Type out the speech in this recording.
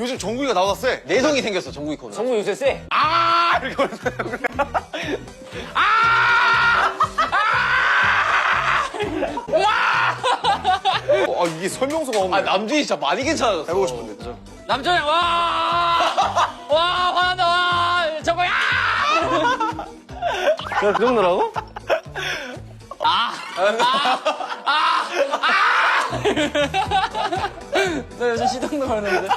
요즘 정국이가 나보다 세. 내성이 생겼어, 정국이 코는. 정국 요새 세. 아! 이렇게 이게 설명서가 없네. 아, 남준이 진짜 많이 괜찮아졌어. 해보고 싶은데, 진짜. 남정현 와! 와 화난다 와! 정국야! 야, 그 정도라고? 나 요새 시동도 걸는데.